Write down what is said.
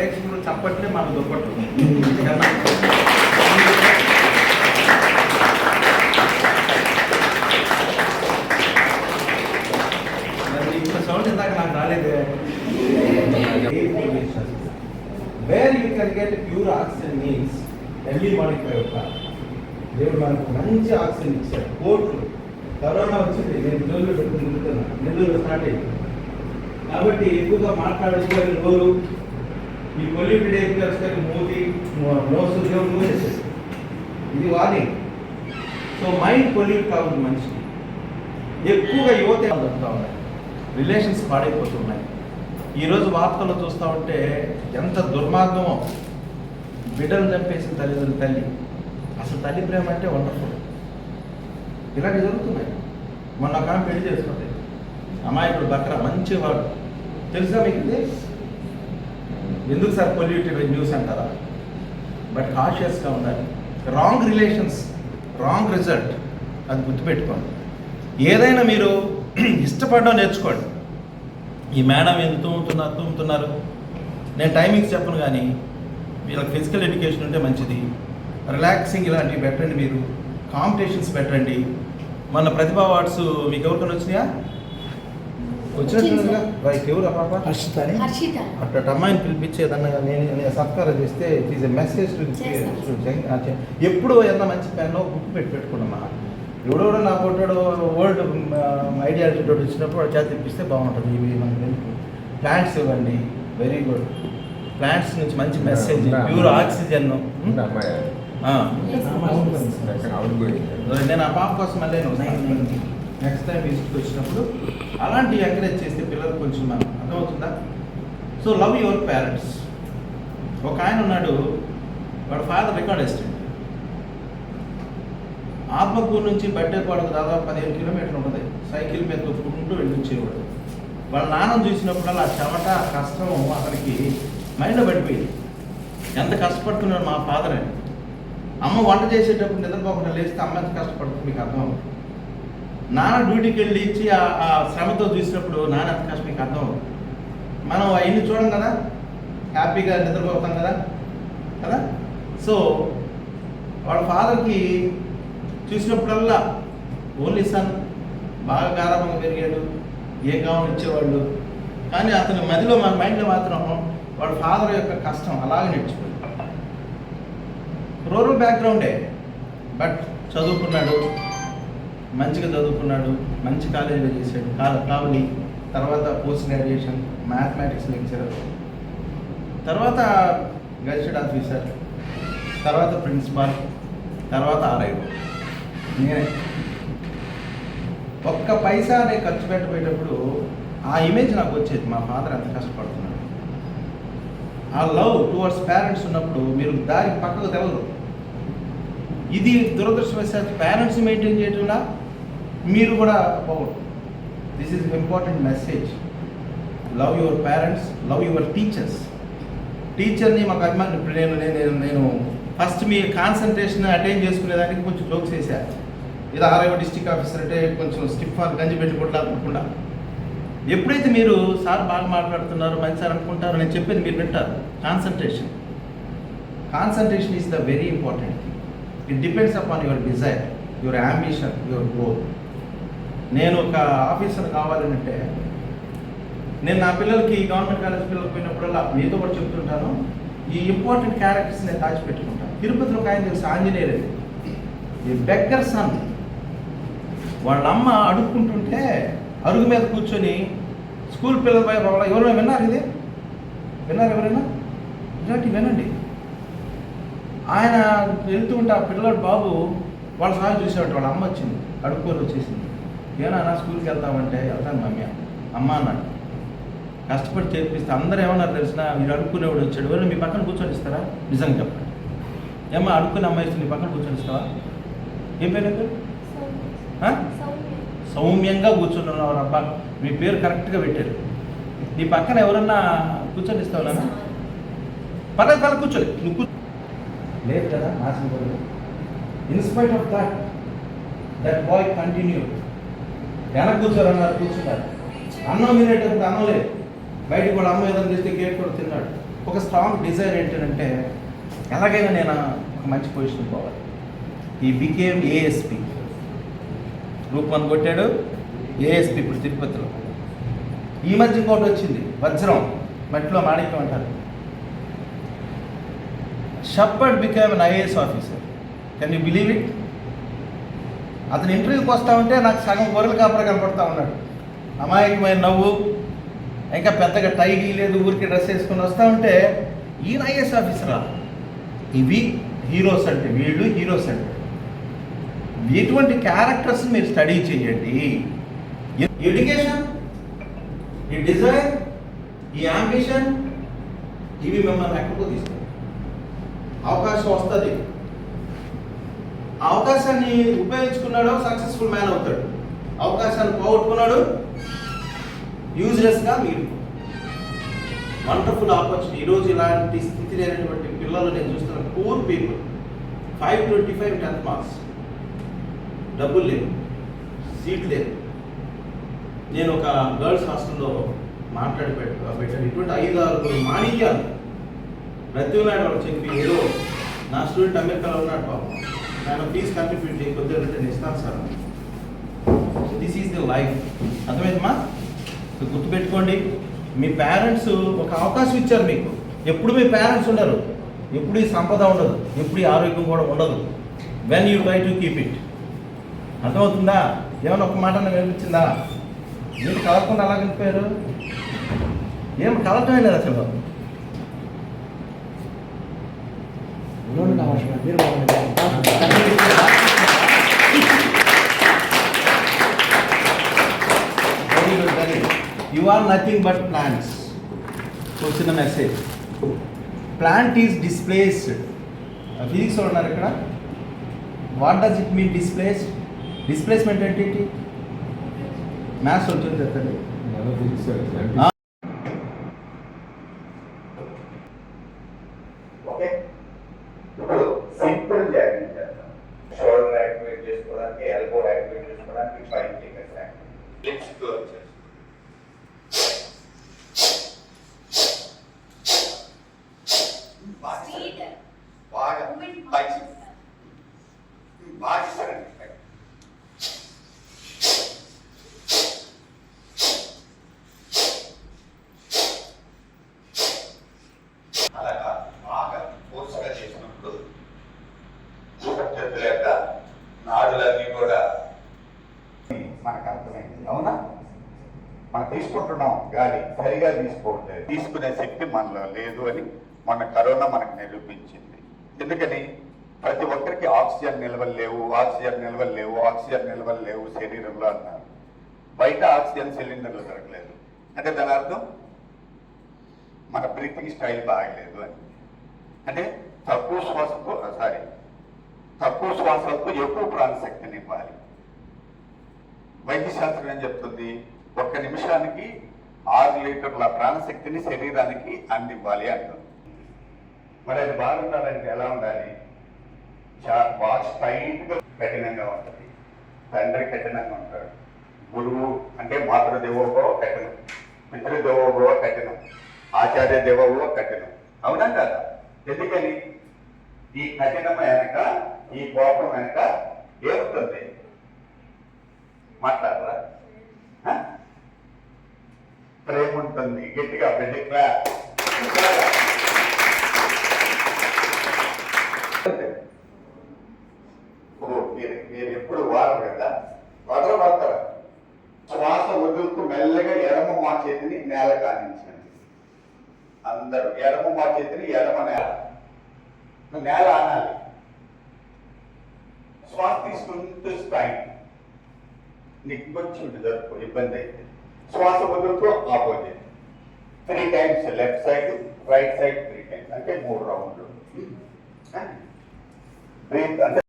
ప్రేక్షకులు చప్పట్లే మాకు దుప్పట్లు. ఇంత సౌండ్ ఇందాక నాకు రాలేదే. Where you can get pure oxygen means early morning 5 o'clock. దేవుడు మనకు మంచి ఆక్సిజన్ ఇచ్చారు. కోట్లు కరోనా వచ్చింది, నేను నెల్లూరు పెట్టుకుని తిరుగుతున్నా, నెల్లూరు స్టార్ట్ అయింది కాబట్టి ఎక్కువగా మాట్లాడేసుకొని నోరు ఈ పొల్యూటెడ్ ఏరియాస్ కానీ మూతి నోసు దేవుడు మూసేసేది. ఇది వార్నింగ్. సో మైండ్ పొల్యూట్ కావాలి మనిషికి. ఎక్కువగా యువత దొరుకుతూ ఉన్నాయి, రిలేషన్స్ పాడైపోతున్నాయి. ఈరోజు వార్తలు చూస్తూ ఉంటే ఎంత దుర్మార్గమో. బిడ్డలు చంపేసిన తల్లిదండ్రులు తల్లి. అసలు తల్లి ప్రేమ అంటే వండర్ఫుల్. ఇలాంటివి జరుగుతున్నాయి. మొన్న ఒక ఆమె పెళ్లి చేసుకుంది, అమాయకుడు బక్రా, మంచివాడు. తెలుసా మీకు ఇది? ఎందుకు సార్ పొల్యూటెడ్ న్యూస్ అంటారా? బట్ కాషియస్గా ఉండాలి. రాంగ్ రిలేషన్స్, రాంగ్ రిజల్ట్, అది గుర్తుపెట్టుకోండి. ఏదైనా మీరు ఇష్టపడడం నేర్చుకోండి. ఈ మేడం ఎందుకు తూముతున్నారు, నేను టైమింగ్స్ చెప్పను, కానీ వీళ్ళకి ఫిజికల్ ఎడ్యుకేషన్ ఉంటే మంచిది. రిలాక్సింగ్ ఇలాంటివి పెట్టండి. మీరు కాంపిటీషన్స్ పెట్టండి. మన ప్రతిభ అవార్డ్స్ మీకు ఎవరికైనా వచ్చినాయా? వచ్చినట్టుగా ఎవరు ఆ పాప? అట్ట అమ్మాయిని పిలిపించి ఏదన్నా నేను సత్కారం చేస్తే it is a message to ఎప్పుడు ఎంత మంచి పెన్లో బుక్ పెట్టుకున్నామా. ఎవడో నా ఫోటోడు వరల్డ్ ఐడియాలజీ తోటి వచ్చినప్పుడు వాడు చేతి తెప్పిస్తే బాగుంటుంది. ఇవి మనకి ప్లాంట్స్ ఇవ్వండి, వెరీ గుడ్. ప్లాంట్స్ నుంచి మంచి మెసేజ్, ప్యూర్ ఆక్సిజన్. నేను ఆ పాప కోసం మళ్ళీ నెక్స్ట్ టైం విజిట్కి వచ్చినప్పుడు అలాంటివి ఎంకరేజ్ చేస్తే పిల్లలు కొంచెం అర్థమవుతుందా? So love your parents. ఒక ఆయన ఉన్నాడు, వాడు ఫాదర్ రికార్డ్ అసిస్టెంట్. ఆత్మకూరు నుంచి బడ్డేపాడుకు దాదాపు 15 కిలోమీటర్లు ఉంటుంది. సైకిల్ మీద తొక్కుకుంటూ వెళ్ళొచ్చేవాడు. వాళ్ళ నాన్న చూసినప్పుడల్లా ఆ చెమట, కష్టం అతనికి మైండ్లో పడిపోయింది. ఎంత కష్టపడుతున్నాడు మా ఫాదర్ అని. అమ్మ వంట చేసేటప్పుడు నిద్రపోకుండా లేస్తే అమ్మ ఎంత కష్టపడుతుంది మీకు అర్థం అవుతుంది. నాన్న డ్యూటీకి వెళ్ళి ఇచ్చి ఆ శ్రమతో చూసినప్పుడు నాన్న ఎంత కష్టం మీకు అర్థం అవుతుంది. మనం అవన్నీ చూడం కదా, హ్యాపీగా నిద్రపోతాం కదా కదా. సో వాళ్ళ ఫాదర్కి చూసినప్పుడల్లా ఓన్లీ సన్, బాగా గారాబంగా పెరిగాడు, ఏ గౌన్ ఇచ్చేవాళ్ళు. కానీ అతని మదిలో, మన మైండ్లో మాత్రం వాళ్ళ ఫాదర్ యొక్క కష్టం అలాగే నేర్చుకోండి. రూరల్ బ్యాక్గ్రౌండే, బట్ చదువుకున్నాడు, మంచిగా చదువుకున్నాడు, మంచి కాలేజీలో చేశాడు. కావలి, తర్వాత పోస్ట్ గ్రాడ్యుయేషన్, మ్యాథమెటిక్స్ లెక్చరర్, తర్వాత గెజిటెడ్ ఆఫీసర్, తర్వాత ప్రిన్సిపాల్, తర్వాత ఆర్ఐ. నేనే ఒక్క పైసా నేను ఖర్చు పెట్టబోయేటప్పుడు ఆ ఇమేజ్ నాకు వచ్చేది, మా ఫాదర్ ఎంత కష్టపడుతున్నాడు. ఆ లవ్ టువర్డ్స్ పేరెంట్స్ ఉన్నప్పుడు మీరు దారికి పక్కకు తెలవదు. ఇది దురదృష్టవశాత్తు పేరెంట్స్ మెయింటైన్ చేయడంలా మీరు కూడా పోవడం. This is important message. Love your parents, love your teachers. టీచర్ని మాకు అభిమానం. ఇప్పుడు నేను ఫస్ట్ మీ కాన్సన్ట్రేషన్ అటైన్ చేసుకునేదానికి కొంచెం జోక్స్ వేశాను. ఇది ఆర్ఐఓ డిస్ట్రిక్ట్ ఆఫీసర్ అంటే కొంచెం స్టిఫ్ గంజి పెట్టి కొట్లాడుకోకుండా. ఎప్పుడైతే మీరు సార్ బాగా మాట్లాడుతున్నారు, మంచి సార్ అనుకుంటారు, నేను చెప్పేది మీరు వింటారు. Concentration is the very important thing. It depends upon your desire, your ambition, your goal. నేను ఒక ఆఫీసర్ కావాలని అంటే నేను నా పిల్లలకి గవర్నమెంట్ కాలేజ్ పిల్లలకి పోయినప్పుడల్లా మీతో కూడా చెప్తుంటాను, ఈ ఇంపార్టెంట్ క్యారెక్టర్స్ నేను దాచిపెట్టుకుంటాను. తిరుపతిలో ఒక ఆయన తెలుసు, ఆంజనేయులు. ఈ బెగ్గర్ సన్. వాళ్ళ అమ్మ అడుక్కుంటుంటే అరుగు మీద కూర్చొని స్కూల్ పిల్లల పై ఎవరైనా విన్నారు? ఇది విన్నారు ఎవరైనా? ఇలాంటివి వినండి. ఆయన వెళ్తూ ఉంటే ఆ పిల్లడు బాబు వాళ్ళ సాగు చూసేవాడు. వాళ్ళ అమ్మ వచ్చింది, అడుక్కొని వచ్చేసింది. ఏమన్నా స్కూల్కి వెళ్తామంటే వెళ్తాను మమ్మీ, అమ్మ అన్నాడు. కష్టపడి చేర్పిస్తే అందరూ ఏమన్నారు తెలిసిన, మీరు అడుక్కునేవాడు వచ్చాడు, ఎవరు మీ పక్కన కూర్చొని ఇస్తారా? నిజంగా చెప్పండి. ఏమో అడుక్కునే అమ్మాయి ఇస్తుంది, నీ పక్కన కూర్చొని ఇస్తావా? ఏం పేరు పేరు? సౌమ్యంగా కూర్చుంటున్నావు అబ్బా, మీ పేరు కరెక్ట్గా పెట్టారు. నీ పక్కన ఎవరన్నా కూర్చొని ఇస్తావు? పర్లేదు కూర్చోలే, నువ్వు లేదు కదా నాశనం. In spite of that boy continue. వెనక కూర్చోరన్నారు, కూర్చున్నారు. అన్నం తినేటప్పుడు అన్నం లేదు, బయటకు కూడా అమ్మ ఏదైనా తెస్తే కేక్ కూడా తిన్నాడు. ఒక స్ట్రాంగ్ డిజైర్ ఏంటంటే ఎలాగైనా నేను ఒక మంచి పొజిషన్ పోవాలి. ఈ బికేమ్ ఏఎస్పి, గ్రూప్ 1 కొట్టాడు, ఏఎస్పి ఇప్పుడు తిరుపతిలో. ఈ మధ్య ఇంకోటి వచ్చింది, వజ్రం, మట్టిలో మాణిక్యం అంటారు. Shepherd became an IAS officer. Can you believe it? అతను ఇంటర్వ్యూకి వస్తూ ఉంటే నాకు సగం గొర్రెల కాపర కనపడతా ఉన్నాడు. అమాయకమైన నవ్వు, ఇంకా పెద్దగా టై లేదు, ఊరికి డ్రెస్ వేసుకొని వస్తూ ఉంటే ఈయన ఐఏఎస్ ఆఫీసరా? ఇవి హీరోస్ అంటే, వీళ్ళు హీరోస్ అంటే. ఎటువంటి క్యారెక్టర్స్ మీరు స్టడీ చేయండి. ఎడ్యుకేషన్, ఈ డిజైర్, ఈ అంబిషన్, ఇవి మిమ్మల్ని ఎక్కడికో తీస్తాయి. అవకాశం వస్తుంది, ఆ అవకాశాన్ని ఉపయోగించుకున్నాడో సక్సెస్ఫుల్ మ్యాన్ అవుతాడు. అవకాశాన్ని పోగొట్టుకున్నాడు, యూజ్లెస్గా మీరు. Wonderful opportunity. ఈరోజు ఇలాంటి స్థితి లేనటువంటి పిల్లలు నేను చూస్తున్న పూర్ పీపుల్. 525 10th మార్క్స్, డబ్బులు లేవు, సీట్ లేదు. నేను ఒక గర్ల్స్ హాస్టల్లో మాట్లాడి పెట్టాను. ఇటువంటి 5-6 మాణిక్యాలు ప్రతినాడు వాళ్ళు చెప్పి, ఏదో నా స్టూడెంట్ అమెరికాలో ఉన్నాడు పాపం, నేను ఫీజు కంట్రిబ్యూట్ చేయి, కొద్దిగా నేను ఇస్తాను sir. This is the life. అర్థమైందమ్మా? గుర్తుపెట్టుకోండి, మీ పేరెంట్స్ ఒక అవకాశం ఇచ్చారు మీకు. ఎప్పుడు మీ పేరెంట్స్ ఉండరు, ఎప్పుడు ఈ సంపద ఉండదు, ఎప్పుడు ఈ ఆరోగ్యం కూడా ఉండదు. When you try to keep it. అర్థమవుతుందా? ఏమైనా ఒక మాట వినిపించిందా? మీరు కలగకుండా అలా వినిపోయారు? ఏం కలగటమే లేదు అసలు. You are nothing but plants. So చిన్న message. Plant is displaced. Physics ఉన్నారు ఇక్కడ. What does it mean displaced? Displacement అంటే ఏంటి? మ్యాథ్స్ వచ్చింది చెప్తండి. ఓకే, ఇప్పుడు సింపుల్ జాగింగ్ చేద్దాం. షోల్డర్ యాక్టివేట్ చేసుకోవడానికి, ఎల్బో యాక్టివేట్ చేసుకోవడానికి 5 ఫింగర్స్ యాక్టివేట్. లిప్స్ తో వచ్చేసి బాగా పైకి బాగా సరండి. అలాగా బాగా ఫోర్స్గా చేసినప్పుడు చేతుల యొక్క నాడులన్నీ కూడా మనకు అర్థమైంది. అవునా? మనం తీసుకుంటున్నాం గాలి, సరిగా తీసుకోవట్లేదు. తీసుకునే శక్తి మనలో లేదు అని మన కరోనా మనకు నిరూపించింది. ఎందుకని? ప్రతి ఒక్కరికి ఆక్సిజన్ నిల్వలు లేవు, ఆక్సిజన్ నిల్వలు లేవు, ఆక్సిజన్ నిల్వలు లేవు శరీరంలో అన్నారు. బయట ఆక్సిజన్ సిలిండర్లు దొరకలేదు అంటే దాని అర్థం మన బ్రీతింగ్ స్టైల్ బాగలేదు అని. అంటే తక్కువ శ్వాసలకు ఎక్కువ ప్రాణశక్తిని ఇవ్వాలి. వైద్యశాస్త్రం ఏం చెప్తుంది? 1 నిమిషానికి 6 లీటర్ల ప్రాణశక్తిని శరీరానికి అందివ్వాలి అంటుంది. మరి అది బాగుండాలంటే ఎలా ఉండాలి? వాచ్ టైట్గా కఠినంగా ఉంటుంది. తండ్రి కఠినంగా ఉంటాడు, గురువు అంటే మాతృదేవోభవ కఠినం, పితృదేవోభవ కఠినం, ఆచార్య దేవోభవ కఠినం. అవునా కదా? ఎందుకని? ఈ కఠినం వెనక, ఈ కోపం వెనక ఏముంటుంది? మాట్లాడరా? ప్రేమ ఉంటుంది. గట్టిగా పెద్ద క్లాస్. మీరు ఎప్పుడు వాడరు కదా, వదలబడతారా? శ్వాస వదులుతూ మెల్లగా ఎడమ మా చేతిని నేల కానించండి. అందరూ ఎడమ మా చేతిని ఎడమ నేల ఆనాలి. శ్వాస తీసుకుంటూ స్థాయి నీకు కొంచెం జరుపు ఇబ్బంది అయితే శ్వాస వదులుతూ opposite 3 times left side, right side 3 times అంటే 3 రౌండ్లు. బ్రీత్ అంటే